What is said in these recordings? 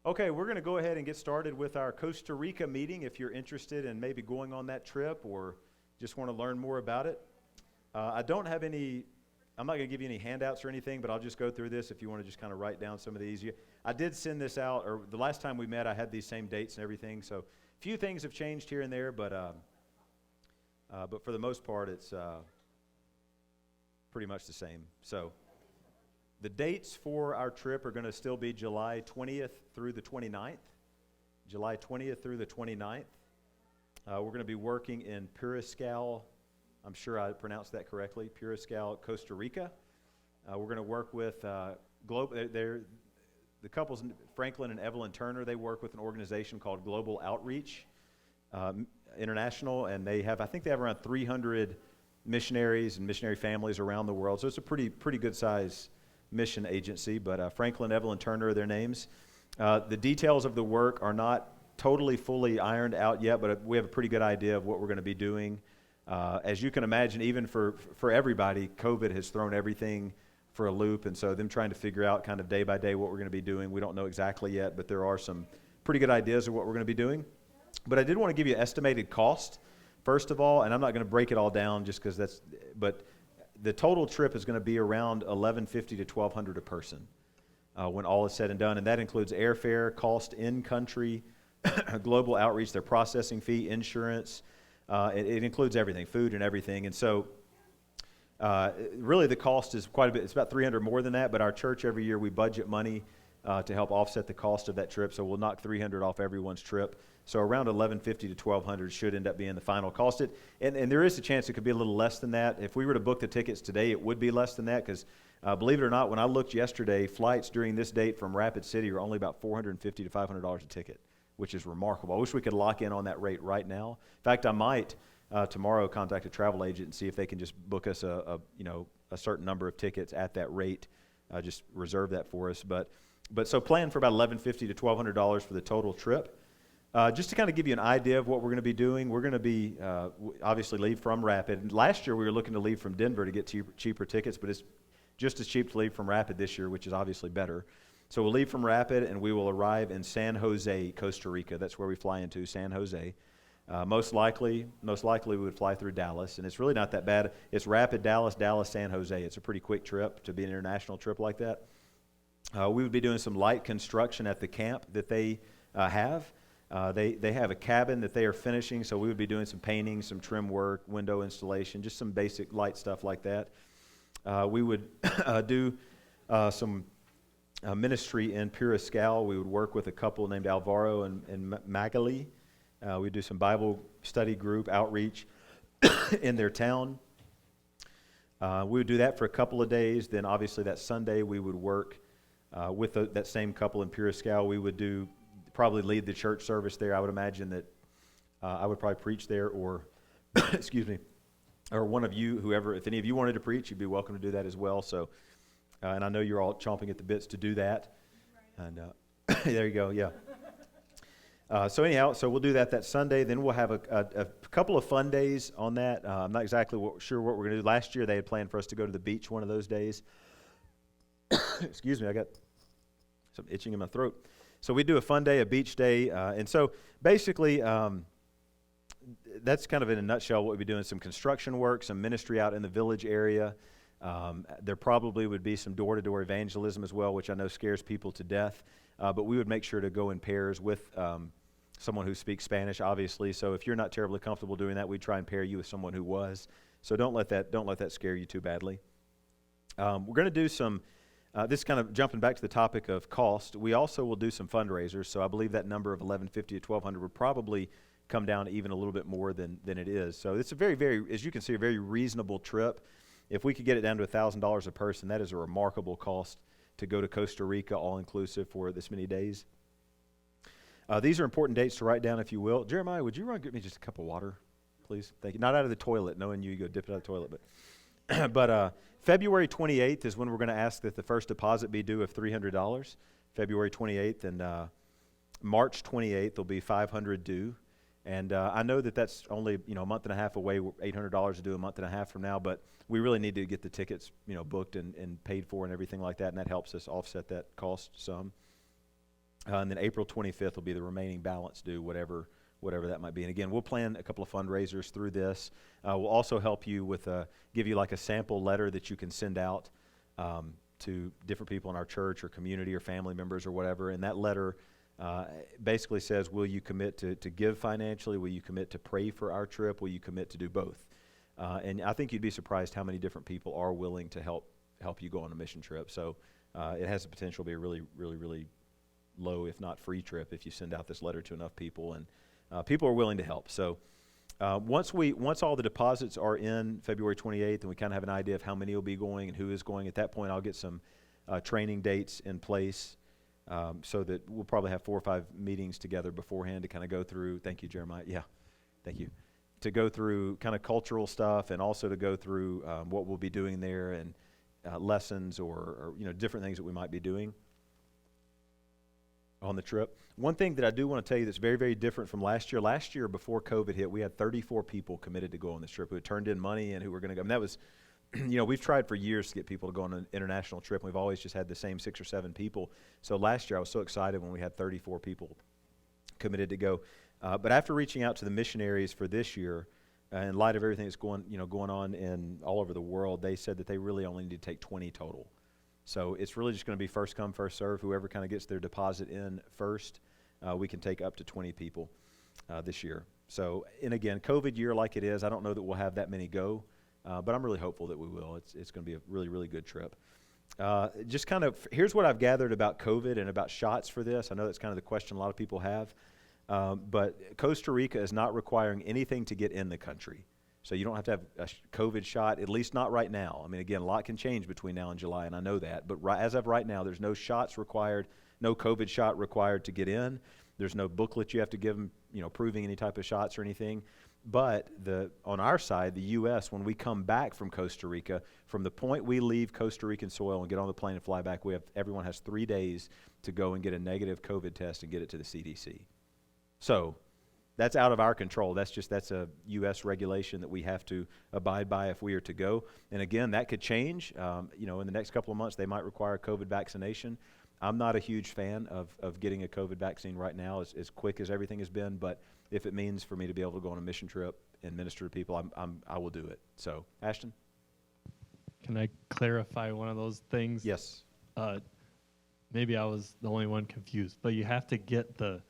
Okay, we're going to go ahead and get started with our Costa Rica meeting. If you're interested in maybe going on that trip or just want to learn more about it, I don't have any. I'm not going to give you any handouts or anything, but I'll just go through this if you want to just kind of write down some of these. I did send this out, or the last time we met, I had these same dates and everything. So a few things have changed here and there, but for the most part, it's pretty much the same. So the dates for our trip are going to still be July 20th through the 29th. July 20th through the 29th. We're going to be working in Puriscal. I'm sure I pronounced that correctly. Puriscal, Costa Rica. We're going to work with the couples, Franklin and Evelyn Turner. They work with an organization called Global Outreach International, and I think they have around 300 missionaries and missionary families around the world. So it's a pretty good size mission agency, but Franklin, Evelyn Turner are their names. The details of the work are not totally fully ironed out yet, but we have a pretty good idea of what we're going to be doing. As you can imagine, even for everybody, COVID has thrown everything for a loop, and so them trying to figure out kind of day by day what we're going to be doing, we don't know exactly yet, but there are some pretty good ideas of what we're going to be doing. But I did want to give you estimated cost, first of all, and I'm not going to break it all down just because but the total trip is going to be around $1,150 to $1,200 a person when all is said and done, and that includes airfare, cost in country, global outreach, their processing fee, insurance. It includes everything, food and everything, and so really the cost is quite a bit. It's about $300 more than that, but our church every year we budget money to help offset the cost of that trip, so we'll knock $300 off everyone's trip. So around $1,150 to $1,200 should end up being the final cost. And there is a chance it could be a little less than that. If we were to book the tickets today, it would be less than that because, believe it or not, when I looked yesterday, flights during this date from Rapid City are only about $450 to $500 a ticket, which is remarkable. I wish we could lock in on that rate right now. In fact, I might tomorrow contact a travel agent and see if they can just book us a certain number of tickets at that rate. Just reserve that for us. But so plan for about $1,150 to $1,200 for the total trip. Just to kind of give you an idea of what we're going to be doing, we're going to be obviously leave from Rapid. And last year we were looking to leave from Denver to get cheaper tickets, but it's just as cheap to leave from Rapid this year, which is obviously better. So we'll leave from Rapid and we will arrive in San Jose, Costa Rica. That's where we fly into, San Jose. Most likely we would fly through Dallas, and it's really not that bad. It's Rapid, Dallas, San Jose. It's a pretty quick trip to be an international trip like that. We would be doing some light construction at the camp that they have. They have a cabin that they are finishing, so we would be doing some painting, some trim work, window installation, just some basic light stuff like that. We would do some ministry in Puriscal. We would work with a couple named Alvaro and Magali. We'd do some Bible study group outreach in their town. We would do that for a couple of days. Then obviously that Sunday we would work with that same couple in Puriscal. We would probably lead the church service there. I would imagine that I would probably preach there, or excuse me, or one of you, whoever, if any of you wanted to preach, you'd be welcome to do that as well. So, and I know you're all chomping at the bits to do that. And there you go, yeah. So anyhow, so we'll do that Sunday. Then we'll have a couple of fun days on that. I'm not exactly sure what we're going to do. Last year they had planned for us to go to the beach one of those days. Excuse me, I got some itching in my throat. So we do a fun day, a beach day, and so basically that's kind of in a nutshell what we'd be doing. Some construction work, some ministry out in the village area. There probably would be some door-to-door evangelism as well, which I know scares people to death, but we would make sure to go in pairs with someone who speaks Spanish, obviously. So if you're not terribly comfortable doing that, we'd try and pair you with someone who was. So don't let that scare you too badly. We're going to do some this kind of jumping back to the topic of cost, we also will do some fundraisers. So I believe that number of $1,150 to $1,200 would probably come down to even a little bit more than it is. So it's a very, very, as you can see, a very reasonable trip. If we could get it down to $1,000 a person, that is a remarkable cost to go to Costa Rica all-inclusive for this many days. These are important dates to write down, if you will. Jeremiah, would you run get me just a cup of water, please? Thank you. Not out of the toilet. Knowing you go dip it out of the toilet, but February 28th is when we're going to ask that the first deposit be due of $300. February 28th, and March 28th will be $500 due. And I know that that's only a month and a half away. $800 to do a month and a half from now, but we really need to get the tickets booked and paid for and everything like that, and that helps us offset that cost some. And then April 25th will be the remaining balance due, whatever that might be. And again, we'll plan a couple of fundraisers through this. We'll also help you with give you like a sample letter that you can send out to different people in our church or community or family members or whatever. And that letter basically says, will you commit to give financially? Will you commit to pray for our trip? Will you commit to do both? And I think you'd be surprised how many different people are willing to help you go on a mission trip. So it has the potential to be a really, really, really low, if not free trip if you send out this letter to enough people, and people are willing to help. So once all the deposits are in February 28th, and we kind of have an idea of how many will be going and who is going, at that point I'll get some training dates in place so that we'll probably have 4 or 5 meetings together beforehand to kind of go through. Thank you, Jeremiah. Yeah, thank you. To go through kind of cultural stuff, and also to go through what we'll be doing there, and lessons or different things that we might be doing on the trip. One thing that I do want to tell you that's very, very different from last year. Last year, before COVID hit, we had 34 people committed to go on this trip who had turned in money and who were going to go. And that was, we've tried for years to get people to go on an international trip. And we've always just had the same 6 or 7 people. So last year, I was so excited when we had 34 people committed to go. But after reaching out to the missionaries for this year, in light of everything that's going on in all over the world, they said that they really only need to take 20 total. So it's really just going to be first come, first serve. Whoever kind of gets their deposit in first, we can take up to 20 people this year. So, and again, COVID year like it is, I don't know that we'll have that many go, but I'm really hopeful that we will. It's going to be a really, really good trip. Just kind of, here's what I've gathered about COVID and about shots for this. I know that's kind of the question a lot of people have. But Costa Rica is not requiring anything to get in the country. So you don't have to have a COVID shot, at least not right now. I mean, again, a lot can change between now and July, and I know that. But as of right now, there's no shots required, no COVID shot required to get in. There's no booklet you have to give them, proving any type of shots or anything. But on our side, the U.S., when we come back from Costa Rica, from the point we leave Costa Rican soil and get on the plane and fly back, everyone has 3 days to go and get a negative COVID test and get it to the CDC. So that's out of our control. That's a U.S. regulation that we have to abide by if we are to go. And again, that could change. In the next couple of months, they might require a COVID vaccination. I'm not a huge fan of getting a COVID vaccine right now, as quick as everything has been. But if it means for me to be able to go on a mission trip and minister to people, I will do it. So, Ashton? Can I clarify one of those things? Yes. Maybe I was the only one confused, but you have to get the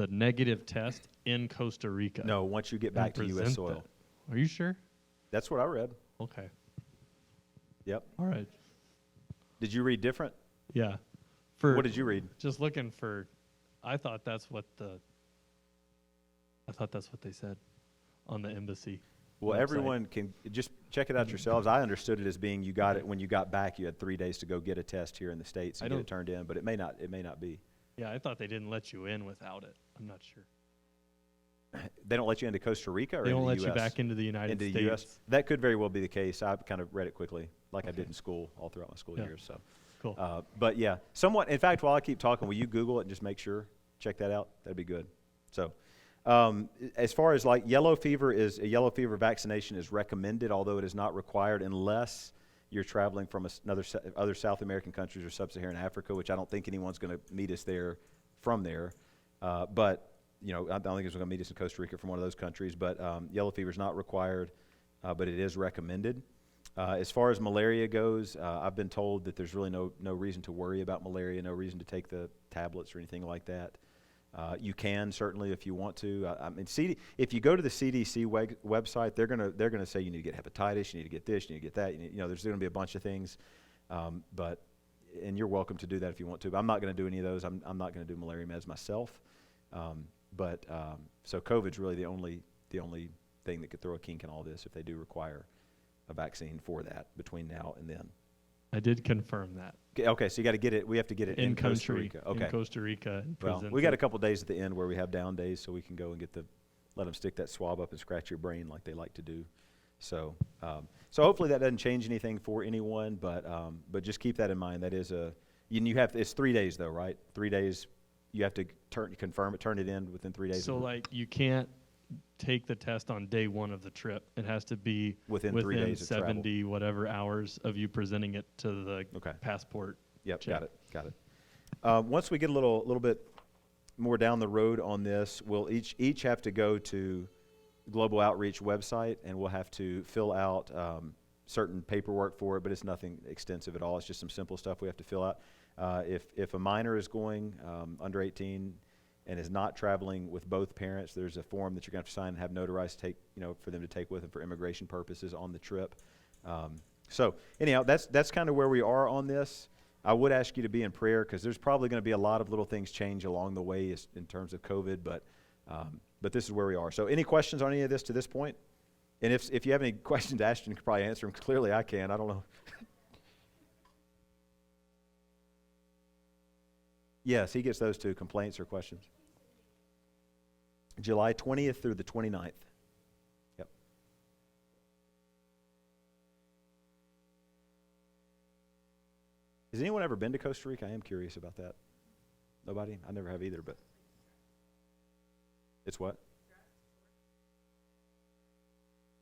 negative test in Costa Rica. No, once you get back to U.S. soil. Are you sure? That's what I read. Okay. Yep. All right. Did you read different? Yeah. What did you read? Just looking for, I thought that's what they said on the embassy. Well, website. Everyone can just check it out yourselves. I understood it as being you got it when you got back. You had 3 days to go get a test here in the States and get it turned in, but it may not be. Yeah, I thought they didn't let you in without it. I'm not sure. They don't let you into Costa Rica, or they into won't the let US? you back into the United States. The US? That could very well be the case. I kind of read it quickly, like I did in school all throughout my school years. So, cool. But yeah, somewhat. In fact, while I keep talking, will you Google it and just make sure, check that out? That'd be good. So, as far as like yellow fever vaccination is recommended, although it is not required unless you're traveling from other South American countries or sub-Saharan Africa, which I don't think anyone's going to meet us there from there. But I don't think anyone's going to meet us in Costa Rica from one of those countries. But yellow fever is not required, but it is recommended. As far as malaria goes, I've been told that there's really no reason to worry about malaria, no reason to take the tablets or anything like that. You can certainly if you want to. If you go to the CDC website, they're gonna say you need to get hepatitis, you need to get this, you need to get that. There's going to be a bunch of things, and you're welcome to do that if you want to. But I'm not going to do any of those. I'm not going to do malaria meds myself. So COVID's really the only thing that could throw a kink in all this if they do require a vaccine for that between now and then. I did confirm that. Okay, so you got to get it. We have to get it in Costa Rica. Okay. In Costa Rica. Well, we got a couple days at the end where we have down days, so we can go and let them stick that swab up and scratch your brain like they like to do. So, hopefully that doesn't change anything for anyone, but just keep that in mind. That is it's 3 days though, right? 3 days. You have to turn it in within 3 days. So like you can't take the test on day one of the trip. It has to be within 3 days of 70 whatever hours of you presenting it to the passport. Yep, check. got it. Once we get a little bit more down the road on this, we'll each have to go to the Global Outreach website, and we'll have to fill out certain paperwork for it, but it's nothing extensive at all. It's just some simple stuff we have to fill out. If a minor is going under 18 and is not traveling with both parents, there's a form that you're going to have to sign and have notarized for them to take with them for immigration purposes on the trip. So anyhow, that's kind of where we are on this. I would ask you to be in prayer because there's probably going to be a lot of little things change along the way in terms of COVID, but this is where we are. So any questions on any of this to this point? And if you have any questions, Ashton can probably answer them. Clearly I can. I don't know. Yes, he gets those too, complaints or questions. July 20th through the 29th. Yep. Has anyone ever been to Costa Rica? I am curious about that. Nobody? I never have either, but it's what?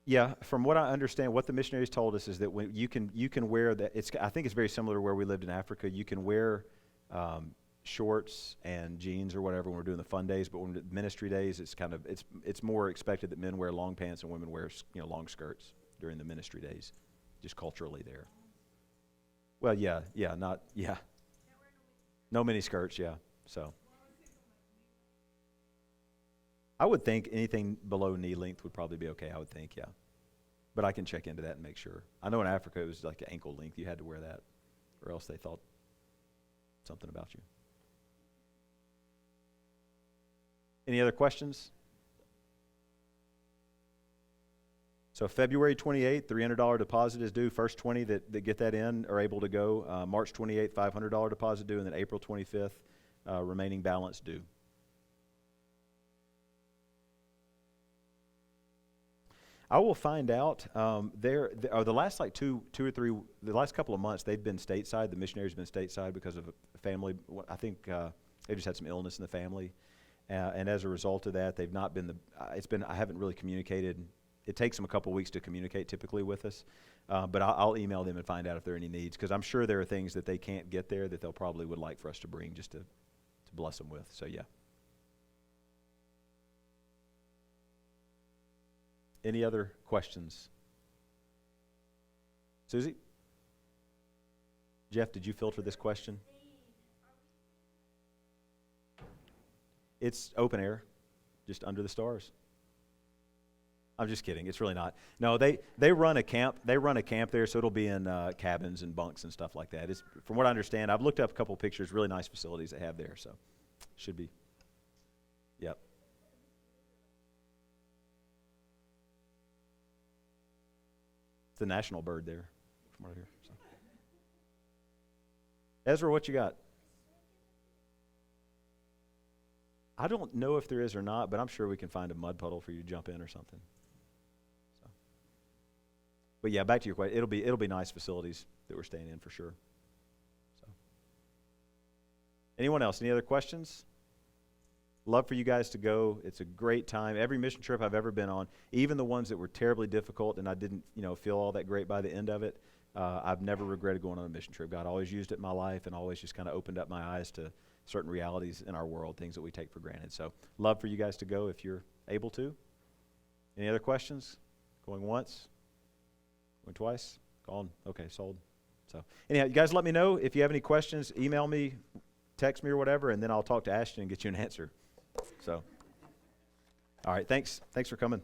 Yeah, from what I understand, what the missionaries told us is that when you can wear that. I think it's very similar to where we lived in Africa. You can wear shorts and jeans or whatever when we're doing the fun days, but when ministry days, it's more expected that men wear long pants and women wear long skirts during the ministry days, just culturally there. Well, no mini skirts, yeah. So I would think anything below knee length would probably be okay. I would think, yeah. But I can check into that and make sure. I know in Africa it was like ankle length. You had to wear that, or else they thought something about you. Any other questions? So February 28th, $300 deposit is due. First 20 that get that in are able to go. March 28th, $500 deposit due, and then April 25th, remaining balance due. I will find out. The last the last couple of months, they've been stateside. The missionaries have been stateside because of a family. I think they just had some illness in the family, and as a result of that, they've not been I haven't really communicated. It takes them a couple weeks to communicate typically with us, but I'll email them and find out if there are any needs, because I'm sure there are things that they can't get there that they'll probably would like for us to bring just to bless them with. So yeah. Any other questions? Susie? Jeff, did you filter this question? It's open air, just under the stars. I'm just kidding. It's really not. No, they run a camp. They run a camp there, so it'll be in cabins and bunks and stuff like that. It's, from what I understand, I've looked up a couple of pictures. Really nice facilities they have there, so should be. Yep. It's the national bird there, from what I hear. So. Ezra, what you got? I don't know if there is or not, but I'm sure we can find a mud puddle for you to jump in or something. So. But yeah, back to your question. It'll be nice facilities that we're staying in for sure. So. Anyone else? Any other questions? Love for you guys to go. It's a great time. Every mission trip I've ever been on, even the ones that were terribly difficult and I didn't, feel all that great by the end of it, I've never regretted going on a mission trip. God always used it in my life and always just kind of opened up my eyes to certain realities in our world, things that we take for granted. So love for you guys to go if you're able to. Any other questions? Going once? Going twice? Gone? Okay, sold. So anyhow, you guys let me know if you have any questions. Email me, text me or whatever, and then I'll talk to Ashton and get you an answer. So, all right, thanks. Thanks for coming.